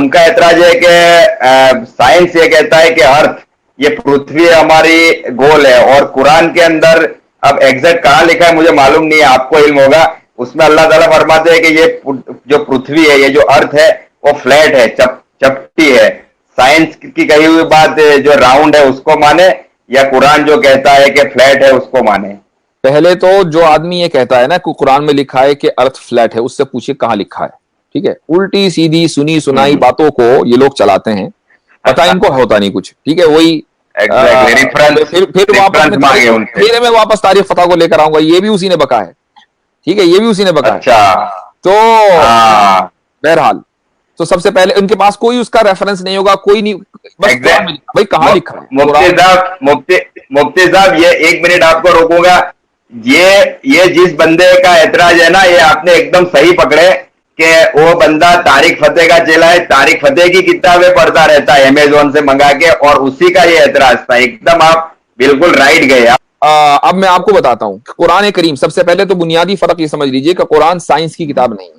उनका ऐतराज है कि साइंस ये कहता है कि अर्थ, ये पृथ्वी हमारी गोल है, और कुरान के अंदर अब एग्जैक्ट कहाँ लिखा है मुझे मालूम नहीं है, आपको इल्म होगा, उसमें अल्लाह ताला फरमाते हैं कि ये जो पृथ्वी है, ये जो अर्थ है वो फ्लैट है, चपटी है। साइंस की कही हुई बात जो राउंड है उसको माने, या कुरान जो कहता है कि फ्लैट है उसको माने? पहले तो जो आदमी ये कहता है ना कि कुरान में लिखा है कि अर्थ फ्लैट है, उससे पूछिए कहाँ लिखा है। ठीक है, उल्टी सीधी सुनी सुनाई बातों को ये लोग चलाते हैं, पता इनको होता नहीं कुछ। ठीक है, वही फिर मैं वापस तारीख फतह को लेकर आऊंगा, ये भी उसी ने बका है। ठीक है, ये भी उसी ने बका है। तो बहरहाल, तो सबसे पहले उनके पास कोई उसका रेफरेंस नहीं होगा, कोई नहीं, बस भाई कहाँ लिखा है। मुफ्ती साहब ये 1 मिनट आपको रोकूंगा। ये जिस बंदे का ऐतराज है ना, ये आपने एकदम सही पकड़े कि वो बंदा तारिक फतेह का चेला है, तारिक फतेह की किताबें पढ़ता रहता है अमेजोन से मंगा के, और उसी का ये ऐतराज था। एकदम आप बिल्कुल राइट गए। अब मैं आपको बताता हूं कुरान करीम, सबसे पहले तो बुनियादी फर्क ये समझ लीजिए कि कुरान साइंस की किताब नहीं है।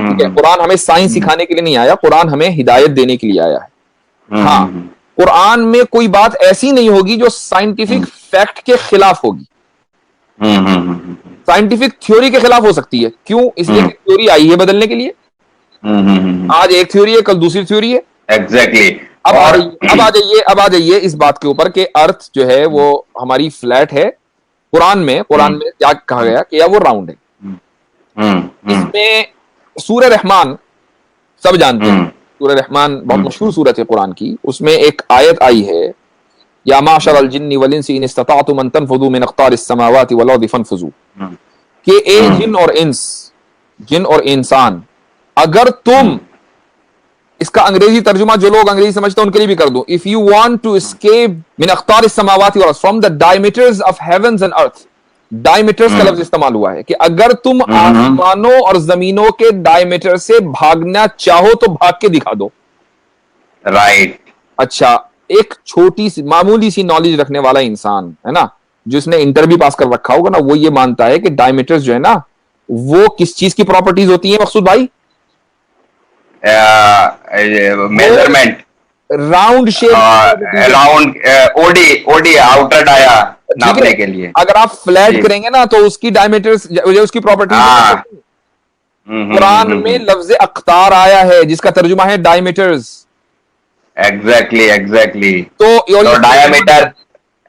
ठीक है, कुरान हमें साइंस सिखाने के लिए नहीं आया, कुरान हमें हिदायत देने के लिए आया है। हाँ, कुरान में कोई बात ऐसी नहीं होगी जो साइंटिफिक फैक्ट के खिलाफ होगी। साइंटिफिक थ्योरी के खिलाफ हो सकती है। क्यों? इसलिए कि थ्योरी आई है बदलने के लिए। आज एक थ्योरी है, कल दूसरी थ्योरी है। एग्जैक्टली। अब आ जाइए इस बात के ऊपर कि अर्थ जो है वो हमारी फ्लैट है। कुरान में क्या कहा गया कि या वो राउंड है। इसमें सूरह रहमान सब जानते हैं, सूरह रहमान बहुत मशहूर सूरत है कुरान की। उसमें एक आयत आई है, या माशरल जिन्नि वल इंसी इन इस्तताअतुम अन तनफुज़ू मिन अक़तारिस समावाति वल अर्दि फनफुज़ू, कि ए जिन और इंसान, अगर तुम, इसका अंग्रेजी तर्जुमा जो लोग अंग्रेजी समझते हैं उनके लिए भी कर दूं, if you want to escape मिन अक़तारिस समावाति वल अर्द, from the diameters of heavens and earth. Diameters का लफ्ज इस्तेमाल हुआ है कि अगर तुम आसमानों और जमीनों के डायमीटर से भागना चाहो तो भाग के दिखा दो। राइट। अच्छा, एक छोटी सी मामूली सी नॉलेज रखने वाला इंसान है ना, जिसने इंटर भी पास कर रखा होगा ना, वो ये मानता है कि डायमीटर्स जो है ना वो किस चीज की प्रॉपर्टीज होती है मकसूद भाई? Measurement, round shape, round, OD outer dia नापने के लिए। अगर आप फ्लैट करेंगे ना तो उसकी डायमीटर्स, उसकी प्रॉपर्टीज। कुरान में लफ्ज अख्तार आया है जिसका तर्जुमा है डायमीटर्स। एग्जैक्टली। तो डायमीटर,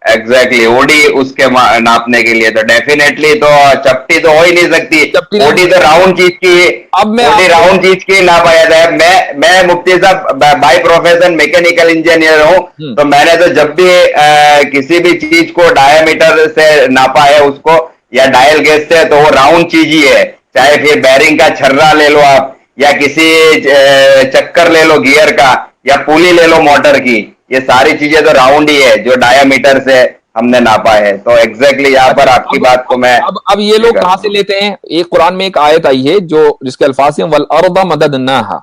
एग्जैक्टली, ओडी उसके नापने के लिए, तो डेफिनेटली तो चपटी तो हो ही नहीं सकती। ओडी तो राउंड चीज की, ओडी राउंड चीज की ना पाया जाए। मैं मुफ्ती साहब बाय प्रोफेशन मैकेनिकल इंजीनियर हूं, तो मैंने तो जब भी किसी भी चीज को डायमीटर से नापा है उसको, या डायल गेज से, तो वो राउंड चीज ही है। चाहे फिर बैरिंग का छर्रा ले लो आप, या किसी चक्कर ले लो गियर का, या पुली ले लो मोटर की, ये सारी चीजें तो राउंड ही है जो डायमीटर से हमने नापा है। तो एग्जैक्टली यहाँ पर आपकी बात को मैं अब ये लोग कहां से लेते हैं? एक कुरान में एक आयत आई है जो जिसके अल्फाज हैं वल अर्द मददनाहा,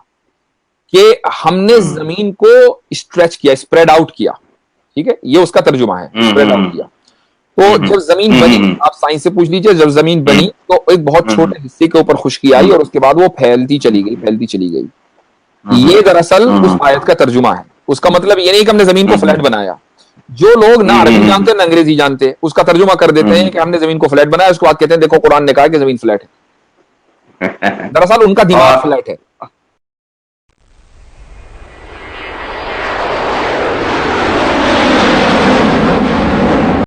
कि हमने जमीन को स्ट्रेच किया, स्प्रेड आउट किया। ठीक है, ये उसका तर्जुमा है, स्प्रेड आउट किया। तो जब जमीन बनी, आप साइंस से पूछ लीजिए, जब जमीन बनी तो एक बहुत छोटे हिस्से के ऊपर खुश्की आई और उसके बाद वो फैलती चली गई। ये दरअसल उस आयत का तर्जुमा है। उसका मतलब ये नहीं कि हमने जमीन को फ्लैट बनाया। जो लोग ना अरबी जानते ना अंग्रेजी जानते, उसका तर्जुमा कर देते हैं कि हमने जमीन को फ्लैट बनाया, उसके बाद कहते हैं देखो कुरान ने कहा कि जमीन फ्लैट है। दरअसल उनका दिमाग फ्लैट है।